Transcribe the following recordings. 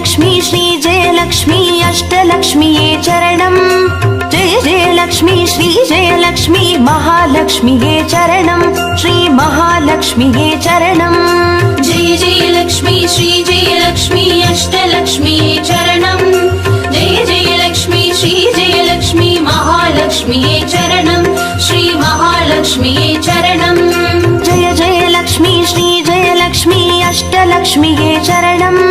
जयलक्ष्मी श्री जयलक्ष्मी अष्टलक्ष्मीये चरणम् जय जयलक्ष्मी श्री जयलक्ष्मी महालक्ष्मीये चरणम् श्री महालक्ष्मीये चरणम् जय जयलक्ष्मी श्री जयलक्ष्मी अष्टलक्ष्मीये चरणम् जय जयलक्ष्मी श्री जयलक्ष्मी महालक्ष्मीये चरणम् श्री महालक्ष्मीये चरणम् जय जयलक्ष्मी श्री जयलक्ष्मी अष्टलक्ष्मीये चरणम्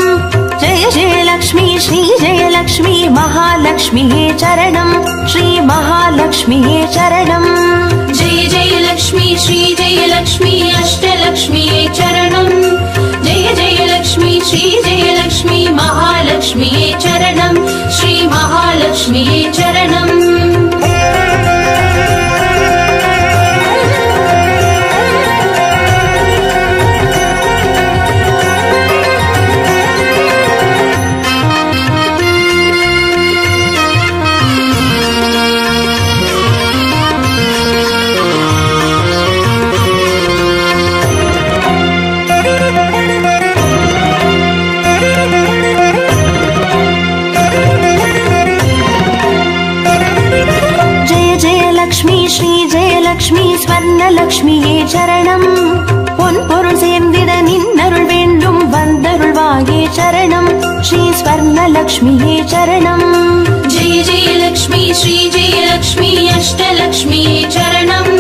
जय जयलक्ष्मी श्री जयलक्ष्मी महालक्ष्मीये चरणम् श्री महालक्ष्मीये चरणम् जय जयलक्ष्मी श्री जयलक्ष्मी अष्टलक्ष्मीये चरणम् जय जयलक्ष्मी श्री जयलक्ष्मी महालक्ष्मीये चरणम् श्री महालक्ष्मीये चरणम् श्री जयलक्ष्मी स्वर्णलक्ष्मीये चरणम् பொன்பொருள் சேர்ந்திட நின்னருள் வேண்டும் வந்தருள்வாயே சரணம் ஸ்ரீ ஸ்வர்ணலக்ஷ்மியே சரணம் जय जयलक्ष्मी श्री जयलक्ष्मी अष्टलक्ष्मीये चरणम्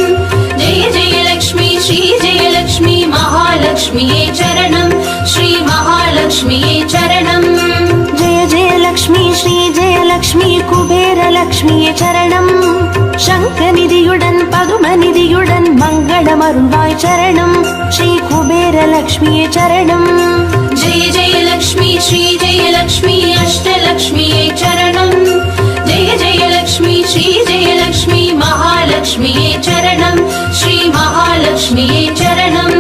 जय जयलक्ष्मी श्री जयलक्ष्मी महालक्ष्मीये चरणम् श्री महालक्ष्मीये चरणम् जय जयलक्ष्मी श्री जयलक्ष्मी कुबेरलक्ष्मिये चरणम् शङ्खनिधियुடன் பதுமநிதியுடன் மங்களமருள்வாய் சரணம் ஸ்ரீ குபேரலக்ஷ்மியே சரணம் जय जयलक्ष्मी श्री जयलक्ष्मी अष्टलक्ष्मीये चरणम् जय जयलक्ष्मी श्री जयलक्ष्मी महालक्ष्मीये चरणम् श्री महालक्ष्मीये चरणम्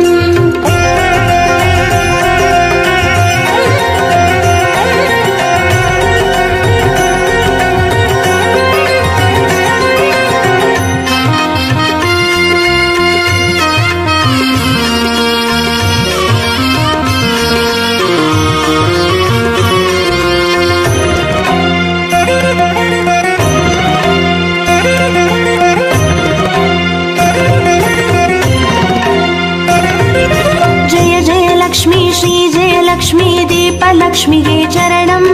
லக்ஷ்மியே சரணம்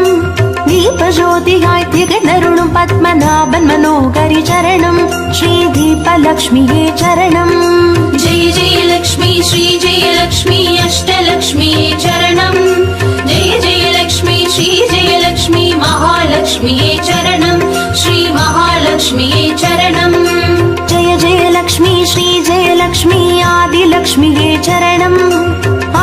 தீபஜோதியாய் திகழருளும் பத்மநாபன் மனோகரி சரணம் ஸ்ரீ தீபலக்ஷ்மியே சரணம் जय जयलक्ष्मी श्री जयलक्ष्मी अष्टलक्ष्मीये चरणम् जय जयलक्ष्मी श्री जयलक्ष्मी महालक्ष्मीये चरणम् श्री महालक्ष्मीये चरणम् जय जयलक्ष्मी श्री जयलक्ष्मी आदिलक्ष्मिये चरणम्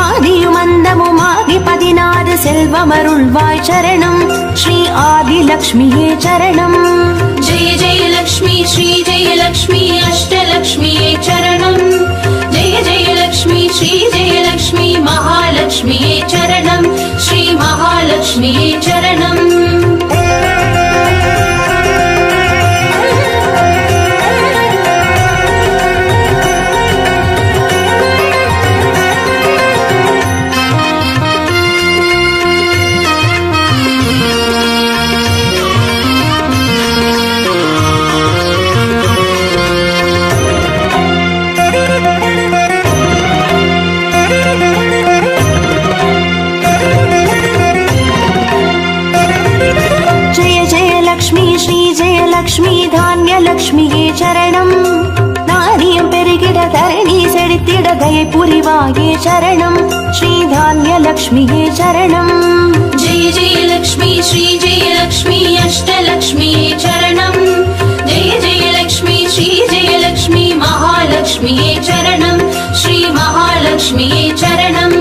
ஆதியுமந்தமுமாகி 16 செல்வமருள்வாய் சரணம் ஸ்ரீ ஆதிலக்ஷ்மியே சரணம் जय जयलक्ष्मी श्री जयलक्ष्मी अष्टलक्ष्मीये चरणम् जय जयलक्ष्मी श्री जयलक्ष्मी महालक्ष्मीये चरणम् श्री महालक्ष्मीये चरणम् லக்ஷ்மி தானியலக்ஷ்மியே சரணம் நாரியம் பெருகிட தரணி செழித்திட தயை புரிவாயே சரணம் ஸ்ரீ தானியலக்ஷ்மியே சரணம் जय जयलक्ष्मी श्री जयलक्ष्मी अष्टलक्ष्मीये चरणम् जय जयलक्ष्मी श्री जयलक्ष्मी महालक्ष्मीये चरणम् श्री महालक्ष्मीये चरणम्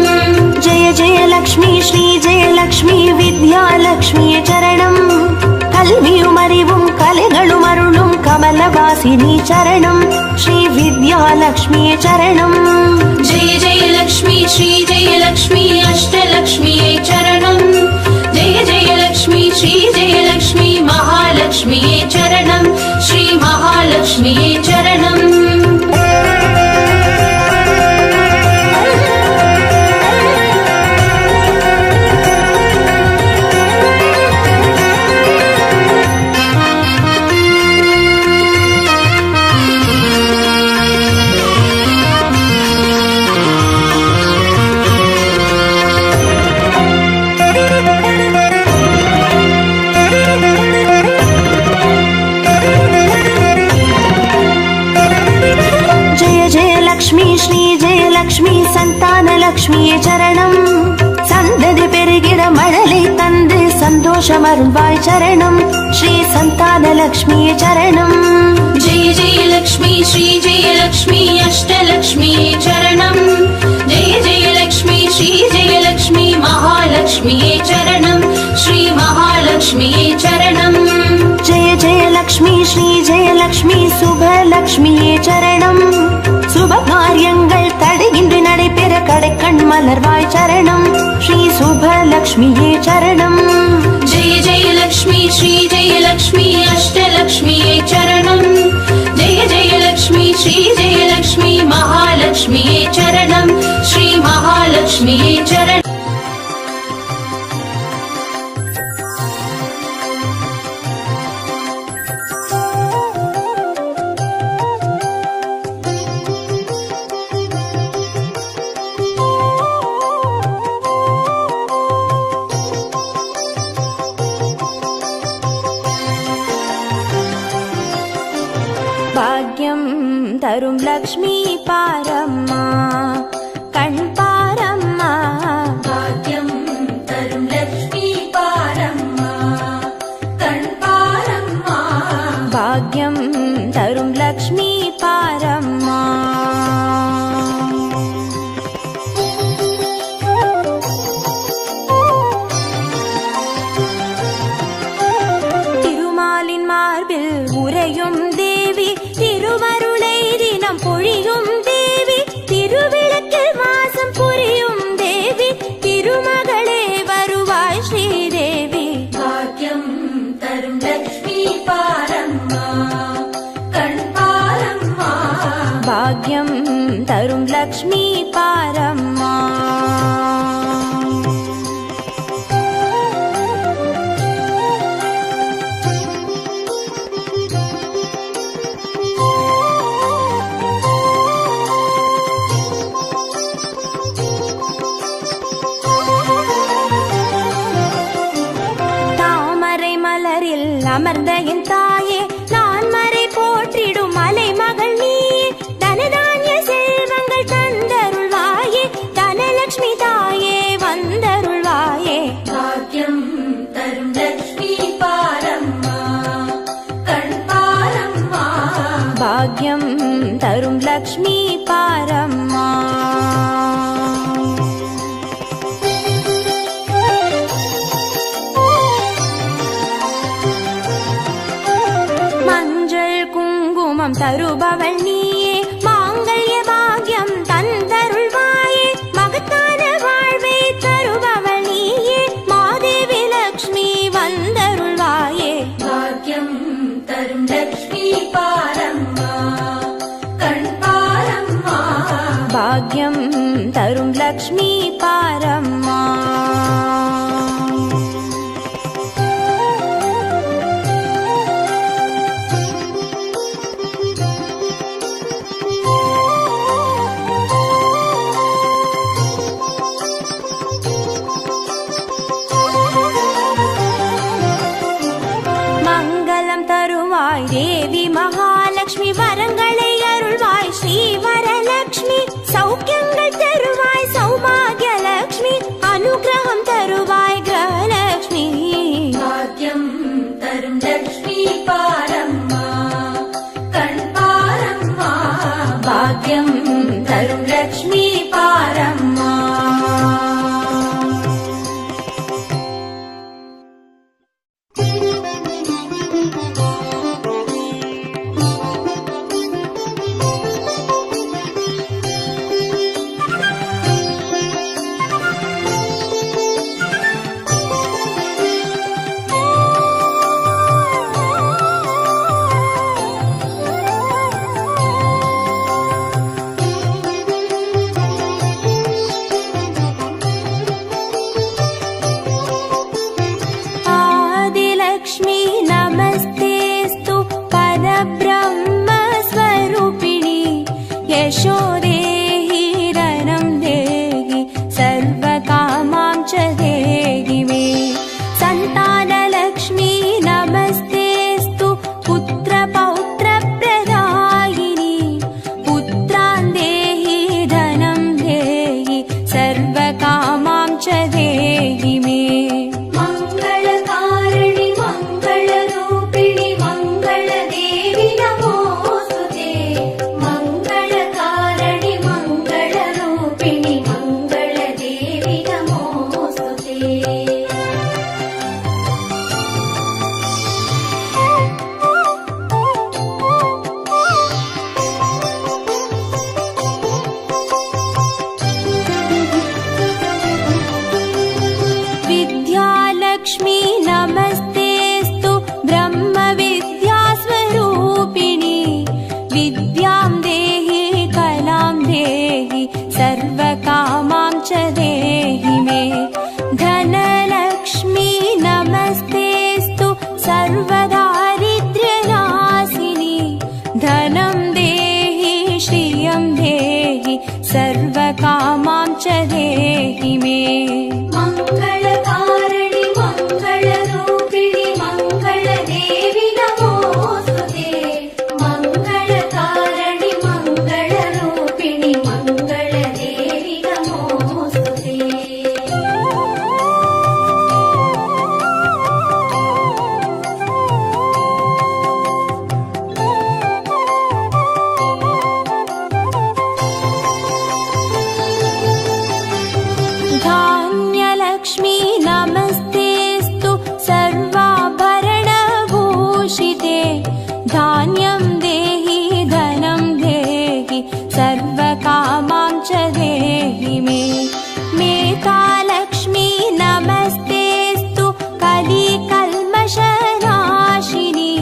जय जयलक्ष्मी श्री जयलक्ष्मी विद्यालक्ष्मिये चरणम् கல்வியும் அறிவும் கலைகளும் அருளும் கமலவாசினி சரணம் ஸ்ரீ வித்யாலக்ஷ்மியே சரணம் जय जयलक्ष्मी श्री जयलक्ष्मी अष्टलक्ष्मीये चरणम् जय जयलक्ष्मी श्री जयलक्ष्मी महालक्ष्मीये चरणम् श्री महालक्ष्मीये चरणम् லக்ஷ்மியே சரணம். சந்ததி பெருகிட மழலை தந்து சந்தோஷம் அருள்வாய் சரணம். ஸ்ரீ சந்தான லக்ஷ்மியே சரணம். जय जय लक्ष्मी श्री जय लक्ष्मी अष्टलक्ष्मी चरणम. जय जय लक्ष्मी श्री जय लक्ष्मी महालक्ष्मी चरणम. श्री महालक्ष्मी चरणम. जय जय लक्ष्मी श्री जय लक्ष्मी शुभ लक्ष्मिये சரணம். சுப காரியங்கள் தடையின்றி நடைபெற கடைக்கண் மலர்வாய் சரணம். ஸ்ரீ சுப லக்ஷ்மியே சரணம். जय जय लक्ष्मी श्री जय लक्ष्मी अष्टलक्ष्मी चरणम. जय जय लक्ष्मी श्री जय लक्ष्मी महालक्ष्मी चरणम. श्री महालक्ष्मी चरणम. பாக்யம் தரும் லக்ஷ்மி பாரம்மா கண் பாரம்மா. भाग्यं तरुं लक्ष्मी पारम्मा कण् पारम्मा. பாக்யம் தரும் லக்ஷ்மி பாரம்மா. திருமாலின் மார்பில் உறையும் தேவி, திருவருளை தினம் பொழியும் தேவி, திருவிளக்கில் மாசம் புரியும் தேவி, திருமகளே வருவாய் ஸ்ரீதேவி. भाग्यं तरुं लक्ष्मी पारम्मा कण् पारम्मा. பாக்யம் தரும் லக்ஷ்மி பாரம்மா. தாமரை மலரில் அமர்ந்த என் தாயே, நான் மறை போற்றிடும் மலை மகள் நீயே, தனதானிய செல்வங்கள் தந்தருள்வாயே, தனலட்சுமி தாயே வந்தருள்வாயே. भाग्यं तरुं लक्ष्मी पारम्मा कण् पारम्मा. பாக்யம் தரும் லக்ஷ்மி பாரம்மா. மஞ்சள் குங்குமம் தருபவள் நீயே, மாங்கல்ய பாக்யம் தந்தருள்வாயே, மகத்தான வாழ்வை தருபவள் நீயே, மாதேவி லக்ஷ்மி வந்தருள்வாயே. भाग्यं तरुं लक्ष्मी पारम्मा कण् पारम्मा. பாக்யம் தரும் லக்ஷ்மி பாரம்மா. மங்களம் தருவாய் தேவி மகாலட்சுமி, வரங்களை அருள்வாய் ஸ்ரீ வரலட்சுமி, சௌக்கியங்கள் தருவாய் சௌபாகிய லட்சுமி, அனுகிரகம் தருவாய் सर्वकामां च देहि मे। मङ्गलकारिणि मङ्गलरूपिणि मङ्गलदेवि नमोऽस्तुते। मङ्गलकारिणि मङ्गलरूपिणि मङ्गलदेवि नमोऽस्तुते। विद्यालक्ष्मी नमस्तेऽस्तु ब्रह्मविद्यास्वरूपिणि। विद्यां देहि कलां देहि सर्वकामां च देहि मे। धनलक्ष्मी नमस्तेऽस्तु सर्वदारिद्र्यनाशिनि। धनं देहि श्रियं देहि सर्वकामां च देहि मे। मङ्गलकारिणि मङ्गलरूपिणि मङ्गलदेवि नमोऽस्तुते। मङ्गलकारिणि मङ्गलरूपिणि मङ्गलदेवि नमोऽस्तुते। धान्यलक्ष्मी नमस्तेऽस्तु सर्वाभरणभूषिते। धान्यं देहि धनं देहि सर्वकामां च देहि मे। मेधालक्ष्मी नमस्तेऽस्तु कलिकल्मषनाशिनि।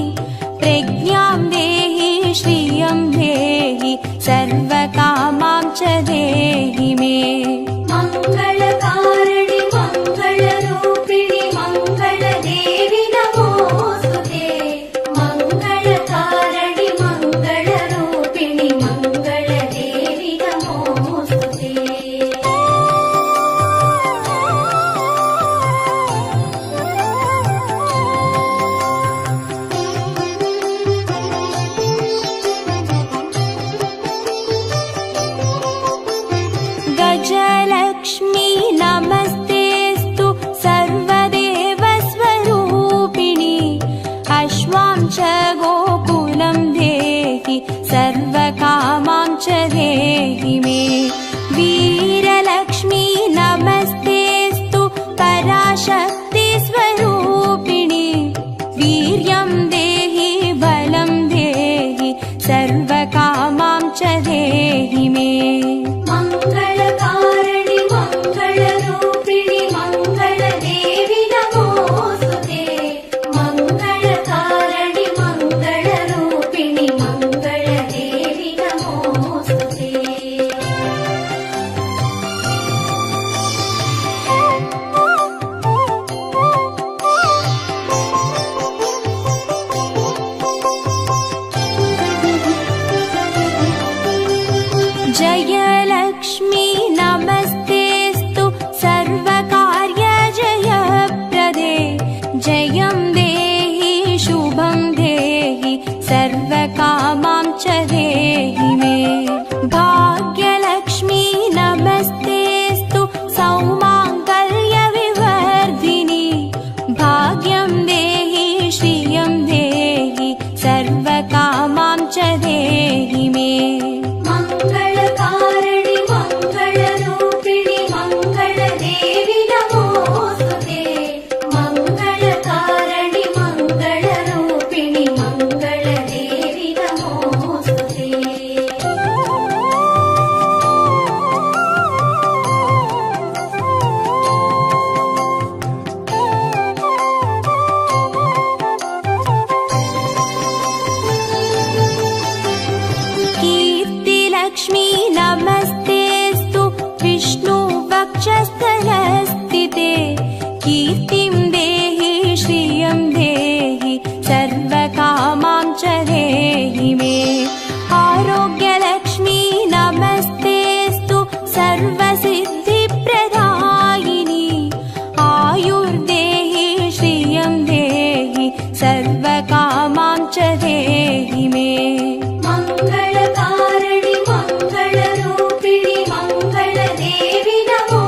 प्रज्ञां देहि श्रियं देहि सर्वकामां च देहि मे। मङ्गलकारिणि मङ्गलरूपिणि मङ्गलदेवि नमोऽस्तुते। मङ्गलकारिणि मङ्गलरूपिणि मङ्गलदेवि नमोऽस्तुते। गजलक्ष्मी नमस्तेऽस्तु सर्वदेवस्वरूपिणि। अश्वां च गोकुलं देहि सर्वकामां च देहि मे। वीरलक्ष्मी नमस्तेऽस्तु पराशक्तिस्वरूपिणि। वीर्यं देहि बलं देहि सर्वकामां च देहि मे। मङ्गलकारिणि मङ्गलरूपिणि मङ्गलदेवि नमोऽस्तुते। मङ्गलकारिणि मङ्गलरूपिणि मङ्गलदेवि नमोऽस्तुते। जयलक्ष्मी नमस्तेऽस्तु सर्वकार्यजयप्रदे। जयं देहि शुभं देहि सर्वकामां च देहि मे। भाग्यलक्ष्मी नमस्तेऽस्तु सौमाङ्गल्यविवर्धिनि। भाग्यं देहि श्रियं देहि सर्वकामां च देहि मे। मङ्गलकारिणि मङ्गलरूपिणि मङ्गलदेवि नमोऽस्तुते। मङ्गलकारिणि मङ्गलरूपिणि मङ्गलदेवि नमोऽस्तुते। कीर्तिलक्ष्मी नमस्तेऽस्तु विष्णुवक्षस्थलस्थिते। कीर्तिं देहि श्रियं देहि सर्वकामां च देहि मे। आरोग्यलक्ष्मी नमस्तेऽस्तु सर्वसिद्धिप्रदायिनि। आयुर्देहि श्रियं देहि सर्वकामां च देहि मे। मङ्गलकारिणि मङ्गलरूपिणि मङ्गलदेवि नमो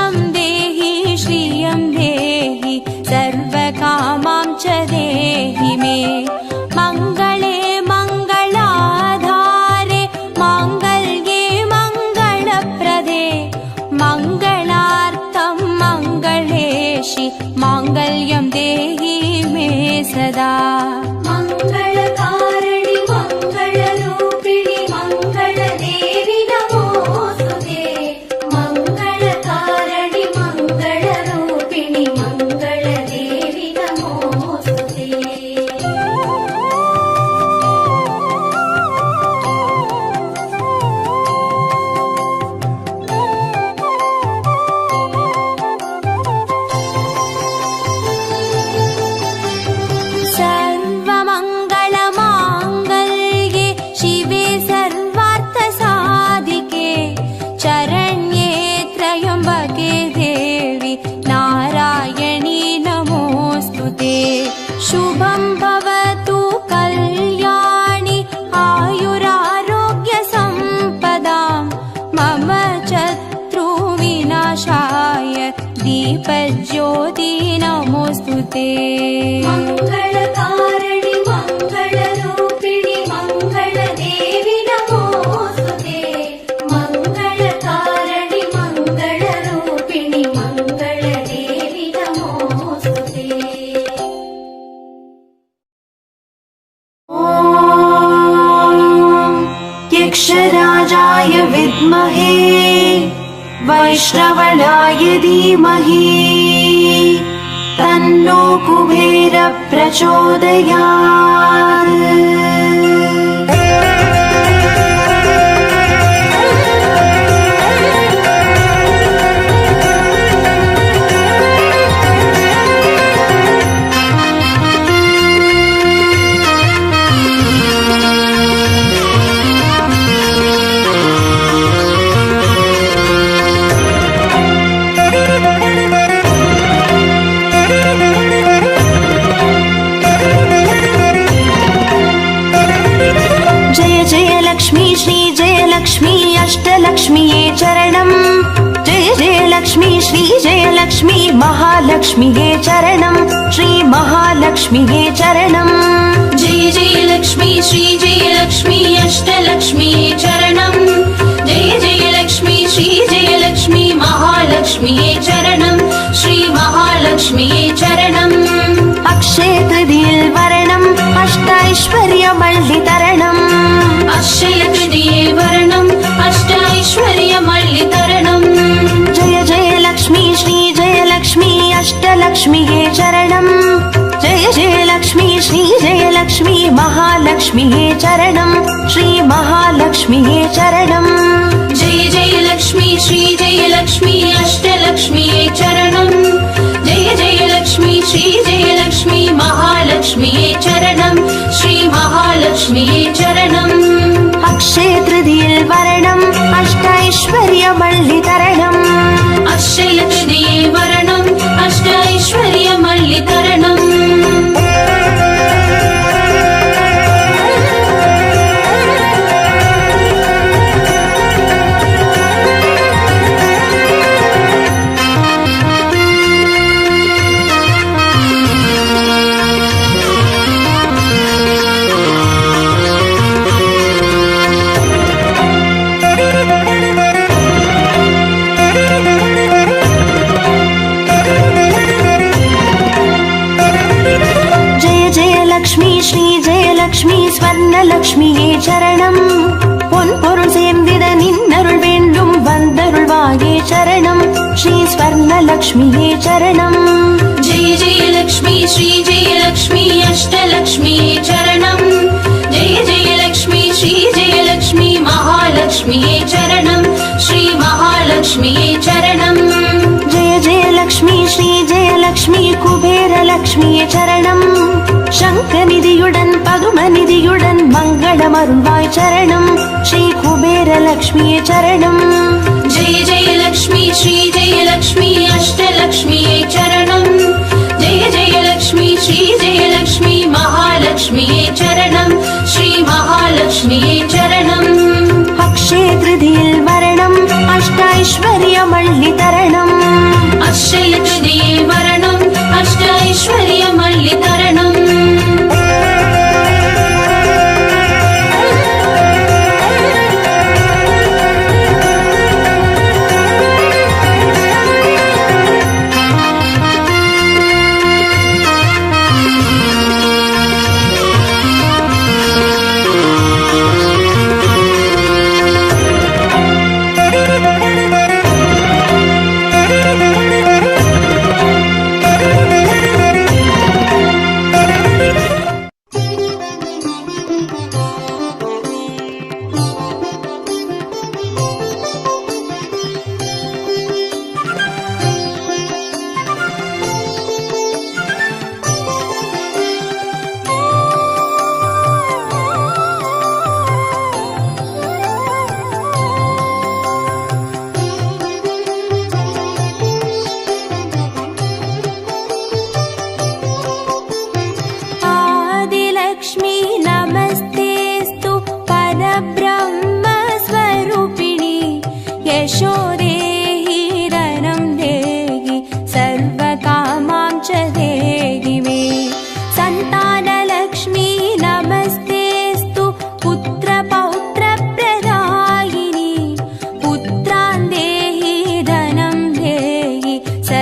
शुभं देहि श्रियं देहि सर्वकामां च देहि मे मङ्गले मङ्गलाधारे माङ्गल्ये मङ्गलप्रदे मङ्गलार्थं मङ्गलेशि माङ्गल्यं देहि मे सदा मङ्गलकारिणि मङ्गलरूपिणि मङ्गलदेवि नमोस्तुते मङ्गलकारिणि मङ्गलरूपिणि मङ्गलदेवि नमोस्तुते सर्वमङ्गलमाङ्गल्ये शिवे सर्वार्थसाधिके चरण्ये त्र्यम्बके देवी नारायणी नमोऽस्तुते शुभं भवतु कल्याणि आयुरारोग्यसम्पदां मम शत्रुविनाशाय दीपज्योति नमोऽस्तुते मङ्गलकारिणि मङ्गलरूपिणि मङ्गलदेवि नमोस्तुते मङ्गलकारिणि मङ्गलरूपिणि मङ्गलदेवि नमोस्तुते यक्षराजाय विद्महे वैश्रवणाय धीमहि तन्नो कुबेर प्रचोदयात् श्री अष्टलक्ष्मीये चरणं जय जय लक्ष्मी श्री जय लक्ष्मी महालक्ष्मीये चरणं श्री महालक्ष्मीये चरणं जय जय लक्ष्मी श्री जय लक्ष्मी अष्टलक्ष्मीये चरणं जय जय लक्ष्मी श्री जय लक्ष्मी महालक्ष्मीये चरणं श्री महालक्ष्मीये चरणं अक्षय तृतीये वरणम् अष्टैश्वर्यमल्लितरणम् अक्षय तृतीये वरणम् अष्टैश्वर्यमल्लितरणम् जय जय लक्ष्मी श्री जय लक्ष्मी अष्टलक्ष्मीये चरणं जय जय लक्ष्मी श्री जय लक्ष्मी महालक्ष्मीये चरणं श्री महालक्ष्मीये चरणं जय जय लक्ष्मी श्री जय लक्ष्मी अष्टलक्ष्मीये चरणं जय जय लक्ष्मी श्री जय लक्ष्मी महालक्ष्मीये चरणं श्री महालक्ष्मीये चरणम् अक्षय तृतीये वरणम् अष्टैश्वर्यमल्लितरणम् अक्षय तृतीये वरणम् अष्टैश्वर्यमल्लितरणम् லக்ஷ்மி ஸ்வர்ணலக்ஷ்மியே சரணம் பொன் பொருள் சேர்ந்திட நின்னருள் வேண்டும் வந்தருள்வாயே சரணம் ஸ்ரீ ஸ்வர்ணலக்ஷ்மியே சரணம் जय जय लक्ष्मी श्री जय लक्ष्मी अष्टलक्ष्मीये चरणं जय जय लक्ष्मी श्री जय लक्ष्मी महालक्ष्मीये चरणं श्री महालक्ष्मीये चरणं जय जय लक्ष्मी श्री जय लक्ष्मी कुबेर लक्ष्मिये चरणं शङ्खनिधियुடன் பதுமநிதியுடன் மங்களமருள்வாய் சரணம் ஸ்ரீ குபேர லக்ஷ்மியே சரணம் जय जय लक्ष्मी श्री जय लक्ष्मी अष्टलक्ष्मीये चरणं जय जय लक्ष्मी श्री जय लक्ष्मी महालक्ष्मीये चरणं श्री महालक्ष्मीये चरणम् अक्षय तृतीये वरणम् अष्टैश्वर्यमल्लितरणम्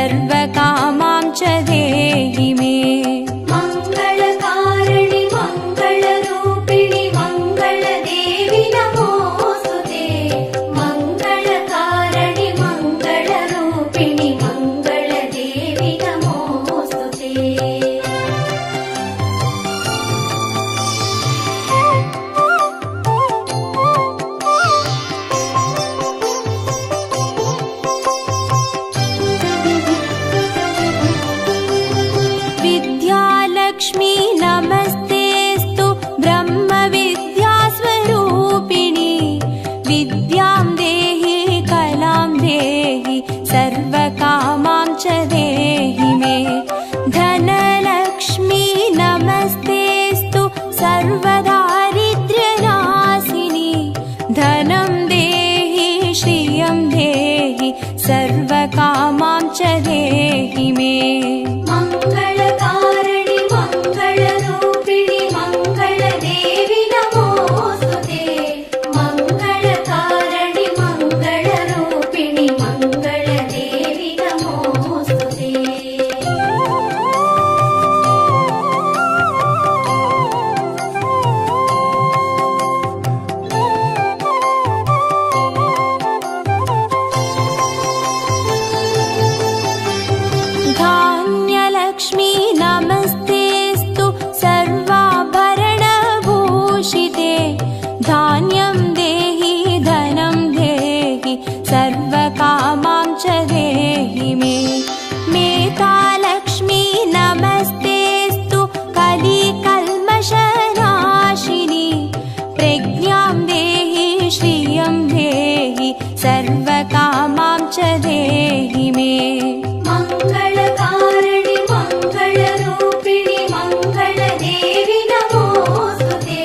सर्वकामां च देहि मे। मङ्गलकारिणि मङ्गलरूपिणि मङ्गलदेवि नमोऽस्तुते। मङ्गलकारिणि मङ्गलरूपिणि मङ्गलदेवि नमोऽस्तुते। विद्यालक्ष्मी नमस्तेऽस्तु ब्रह्मविद्यास्वरूपिणि। विद्यां देहि कलां देहि सर्वकामां च देहि मे। धनलक्ष्मी नमस्तेऽस्तु सर्वदारिद्र्यनाशिनि। धनं देहि श्रियं देहि सर्वकामां च देहि मे। मङ्गलकारिणि मङ्गलरूपिणि मङ्गलदेवि नमोऽस्तुते। मङ्गलकारिणि मङ्गलरूपिणि मङ्गलदेवि नमोऽस्तुते। धान्यलक्ष्मी नमस्तेऽस्तु सर्वाभरणभूषिते। धान्यं देहि धनं देहि सर्वकामां च देहि मे। मेधालक्ष्मी नमस्तेऽस्तु कलिकल्मषनाशिनि। प्रज्ञां देहि श्रियं देहि सर्वकामां च देहि मे। मङ्गलकारिणि मङ्गलरूपिणि मङ्गलदेवि नमोऽस्तुते।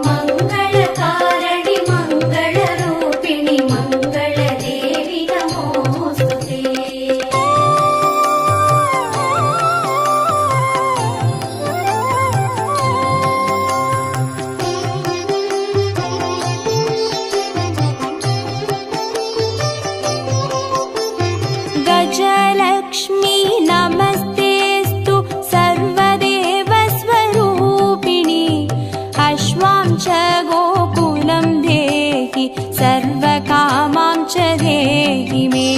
मङ्गलकारिणि मङ्गलरूपिणि मङ्गलदेवि नमोऽस्तुते। गजलक्ष्मी नमस्तेऽस्तु सर्वदेवस्वरूपिणि। अश्वां च गोकुलं देहि सर्वकामां च देहि मे।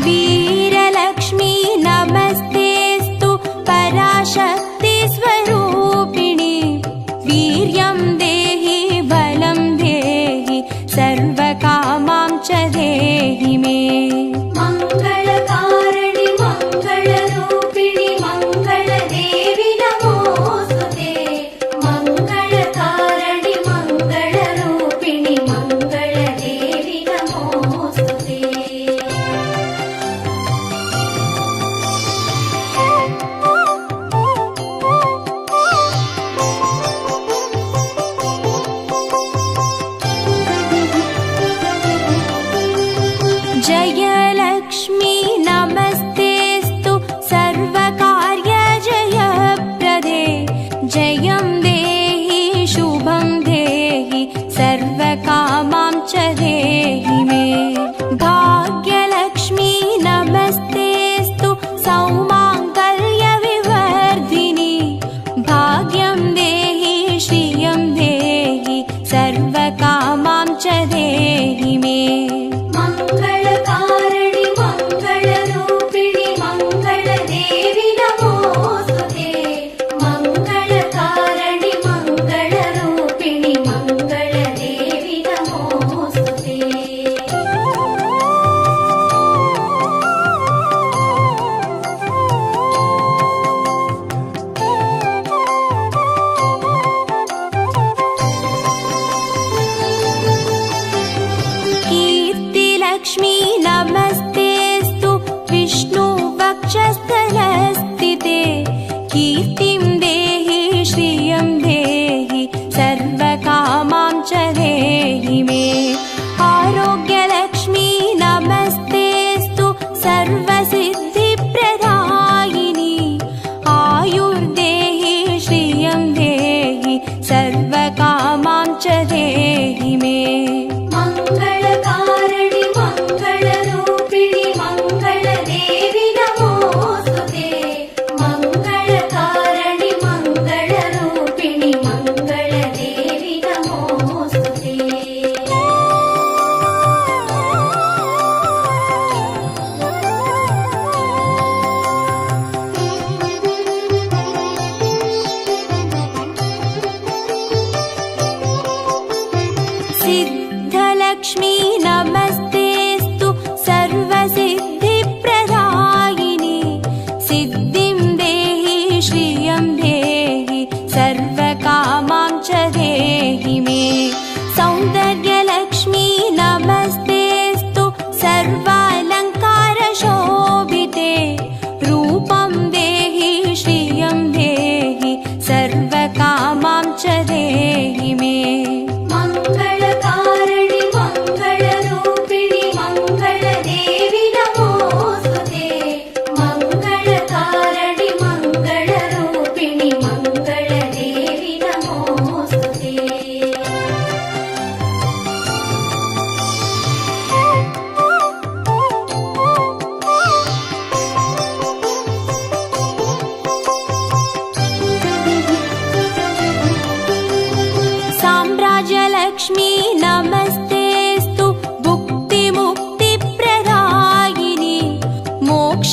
वीरलक्ष्मी नमस्तेऽस्तु पराशक्तिस्वरूपिणि। वीर्यं देहि बलं देहि सर्वकामां च देहि मे। मङ्गलकारिणि मङ्गलरूपिणि मङ्गलदेवि नमोऽस्तुते। मङ्गलकारिणि मङ्गलरूपिणि मङ्गलदेवि नमोऽस्तुते।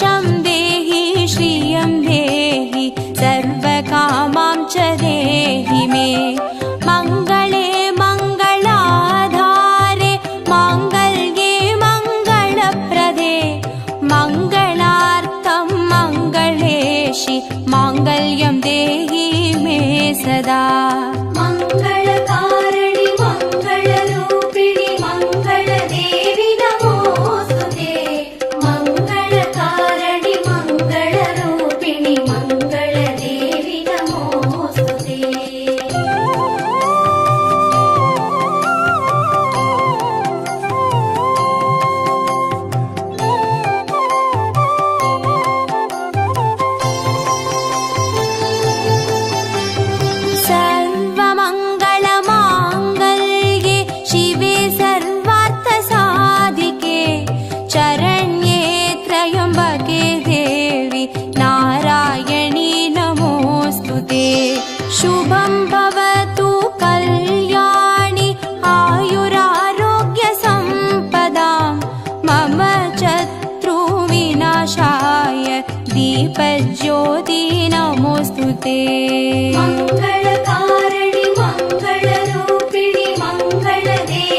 यशं देहि श्रियं देहि सर्वकामां च देहि मे मङ्गले मङ्गलाधारे माङ्गल्ये मङ्गलप्रदे मङ्गलार्थं मङ्गलेशि माङ्गल्यं देहि मे सदा मङ्गलकारिणि मङ्गलरूपिणि मङ्गलदेवि नमोस्तुते मङ्गलकारिणि मङ्गलरूपिणि मङ्गलदेवि नमोस्तुते सर्वमङ्गलमाङ्गल्ये शिवे सर्वार्थसाधिके चरण्ये त्र्यम्बके देवी नारायणी नमोऽस्तु ते शुभं भवतु कल्याणि आयुरारोग्यसम्पदां मम शत्रुविनाशाय दीपज्योति नमोऽस्तु ते मङ्गलकारिणि मङ्गलरूपिणि मङ्गलदेवि